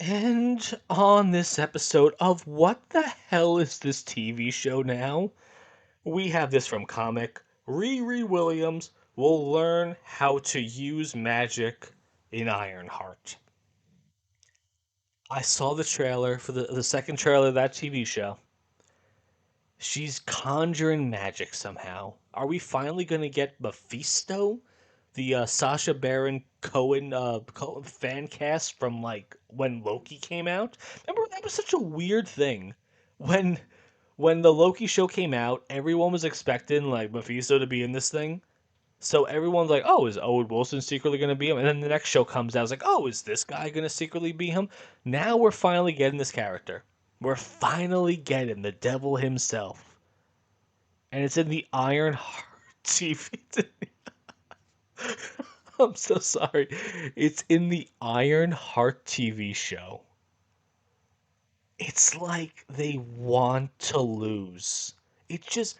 And on this episode of What the Hell Is This TV Show Now? We have this from comic. Riri Williams will learn how to use magic in Ironheart. I saw the trailer for the second trailer of that TV show. She's conjuring magic somehow. Are we finally going to get Mephisto? The Sasha Baron Cohen fan cast from like when Loki came out. Remember that was such a weird thing when the Loki show came out. Everyone was expecting like Mephisto to be in this thing, so everyone's like, "Oh, is Owen Wilson secretly going to be him?" And then the next show comes out, it's like, "Oh, is this guy going to secretly be him?" Now we're finally getting this character. We're finally getting the devil himself, and it's in the Iron Heart TV. I'm so sorry. It's in the Iron Heart TV show. It's like they want to lose. It's just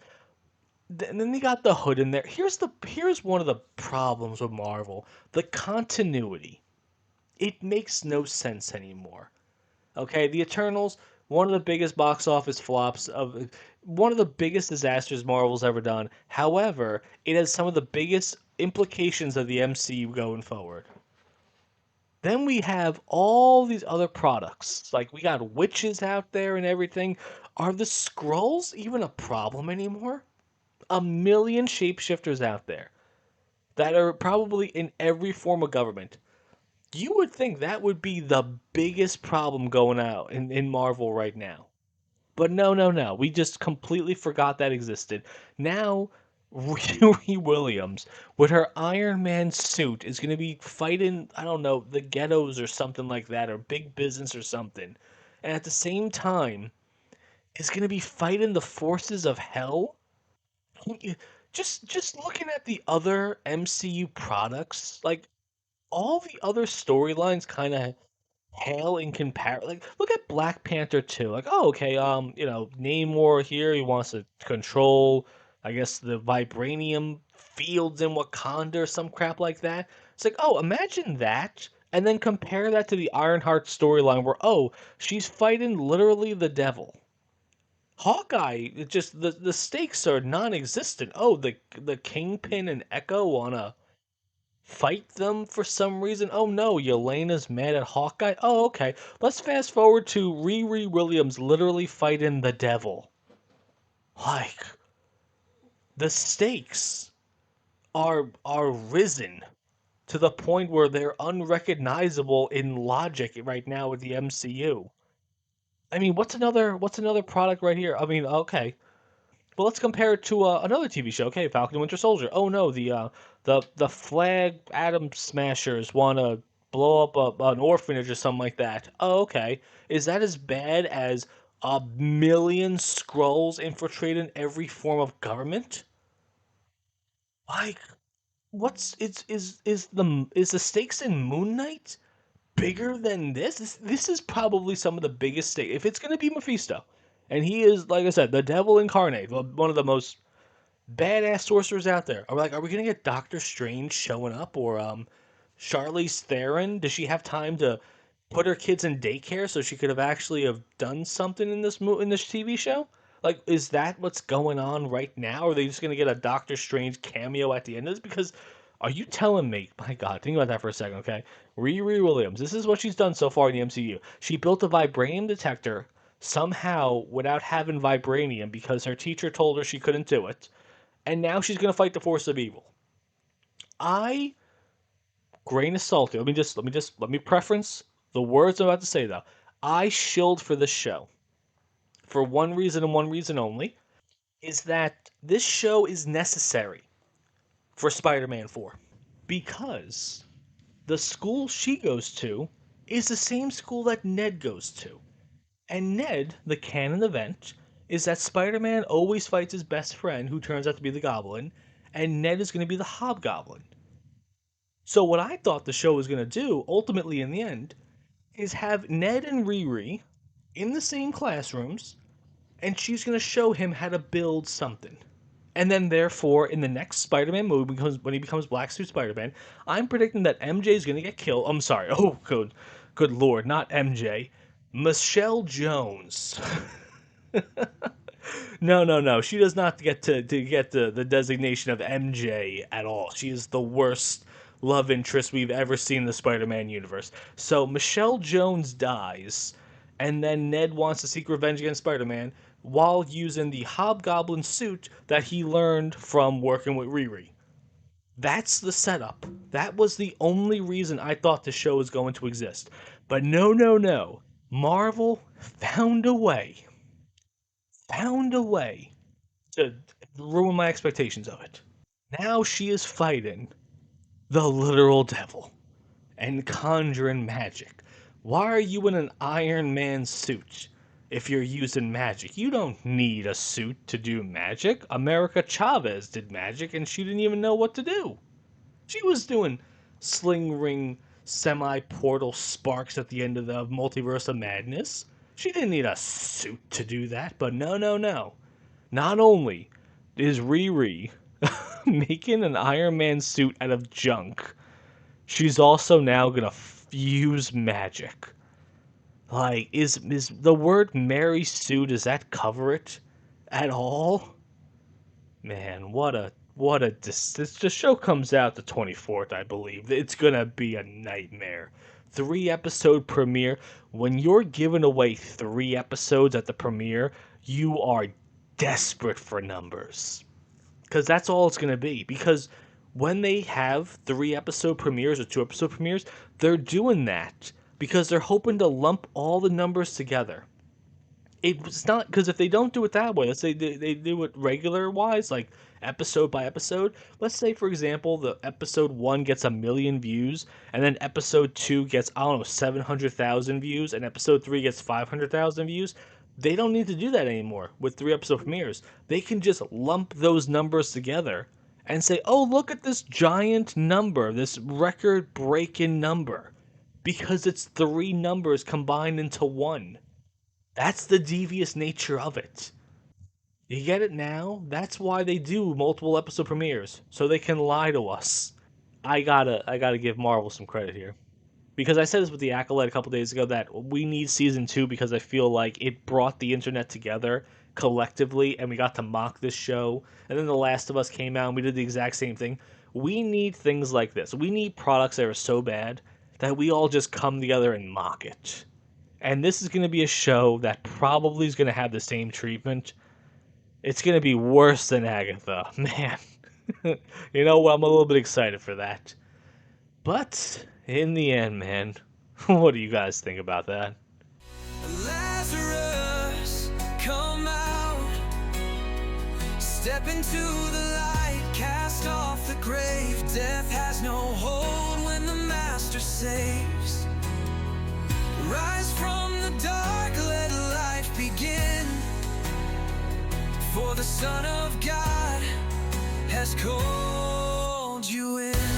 and then they got the hood in there. Here's one of the problems with Marvel. The continuity. It makes no sense anymore. Okay, the Eternals, one of the biggest box office flops of one of the biggest disasters Marvel's ever done. However, it has some of the biggest implications of the MCU going forward. Then we have all these other products. Like we got witches out there and everything. Are the scrolls even a problem anymore? A million shapeshifters out there that are probably in every form of government. You would think that would be the biggest problem going out in Marvel right now. But no, no, no. We just completely forgot that existed. Now, Riri Williams, with her Iron Man suit, is going to be fighting, I don't know, the ghettos or something like that, or big business or something. And at the same time, is going to be fighting the forces of hell. Just looking at the other MCU products, like all the other storylines kind of pale in comparison. Like, look at Black Panther 2. Like, oh, okay, Namor here, he wants to control, I guess, the vibranium fields in Wakanda or some crap like that. It's like, oh, imagine that, and then compare that to the Ironheart storyline where, oh, she's fighting literally the devil. Hawkeye, it just the stakes are non-existent. Oh, the Kingpin and Echo wanna fight them for some reason. Oh no, Yelena's mad at Hawkeye. Oh, okay. Let's fast forward to Riri Williams literally fighting the devil. Like the stakes are risen to the point where they're unrecognizable in logic right now with the MCU. I mean, what's another product right here? I mean, okay. But let's compare it to another TV show. Okay, Falcon and Winter Soldier. Oh no, the Flag Atom Smashers want to blow up an orphanage or something like that. Oh, okay. Is that as bad as a million scrolls infiltrating every form of government? Like, what's is the stakes in Moon Knight bigger than this? This is probably some of the biggest stakes. If it's gonna be Mephisto, and he is, like I said, the devil incarnate, one of the most badass sorcerers out there. Are we gonna get Doctor Strange showing up or Charlize Theron? Does she have time to put her kids in daycare so she could have actually have done something in this TV show? Like, is that what's going on right now? Or are they just gonna get a Doctor Strange cameo at the end of this? Because are you telling me? My God, think about that for a second, okay? Riri Williams. This is what she's done so far in the MCU. She built a vibranium detector somehow without having vibranium because her teacher told her she couldn't do it, and now she's going to fight the force of evil. I grain of salt. Let me preference the words I'm about to say though. I shilled for this show for one reason and one reason only, is that this show is necessary for Spider-Man 4 because the school she goes to is the same school that Ned goes to. And Ned, the canon event, is that Spider Man always fights his best friend, who turns out to be the Goblin, and Ned is going to be the Hobgoblin. So, what I thought the show was going to do, ultimately in the end, is have Ned and Riri in the same classrooms, and she's going to show him how to build something. And then, therefore, in the next Spider-Man movie, because when he becomes Black Suit Spider-Man, I'm predicting that MJ is going to get killed. I'm sorry. Oh, good. Good lord, not MJ. Michelle Jones. No, no, no. She does not get to get the designation of MJ at all. She is the worst love interest we've ever seen in the Spider-Man universe. So Michelle Jones dies, and then Ned wants to seek revenge against Spider-Man while using the Hobgoblin suit that he learned from working with Riri. That's the setup. That was the only reason I thought the show was going to exist. But no, no, no. Marvel found a way to ruin my expectations of it. Now she is fighting the literal devil and conjuring magic. Why are you in an Iron Man suit if you're using magic? You don't need a suit to do magic. America Chavez did magic and she didn't even know what to do. She was doing sling ring semi portal sparks at the end of the Multiverse of Madness. She didn't need a suit to do that, but no, no, no. Not only is Riri making an Iron Man suit out of junk, she's also now gonna use magic. Like, is the word Mary Sue, does that cover it at all? Man, this the show comes out the 24th, I believe. It's gonna be a nightmare. 3 episode premiere. When you're giving away 3 episodes at the premiere, you are desperate for numbers. Because that's all it's gonna be. Because when they have 3 episode premieres or 2 episode premieres, they're doing that because they're hoping to lump all the numbers together. It's not because if they don't do it that way, let's say they do it regular wise, like episode by episode. Let's say, for example, the episode 1 gets 1 million views, and then episode 2 gets, I don't know, 700,000 views, and episode 3 gets 500,000 views. They don't need to do that anymore with 3 episode premieres. They can just lump those numbers together and say, oh, look at this giant number, this record breaking number, because it's 3 numbers combined into one. That's the devious nature of it. You get it now? That's why they do multiple episode premieres, so they can lie to us. I gotta give Marvel some credit here. Because I said this with the Acolyte a couple days ago that we need season 2 because I feel like it brought the internet together collectively and we got to mock this show. And then The Last of Us came out and we did the exact same thing. We need things like this. We need products that are so bad that we all just come together and mock it. And this is going to be a show that probably is going to have the same treatment. It's going to be worse than Agatha. Man, you know what? I'm a little bit excited for that. But in the end, man, what do you guys think about that? Lazarus, come out. Step into the light, cast off the grave. Death has no hold when the Master saves. Rise from the dark, let life begin. For the Son of God has called you in.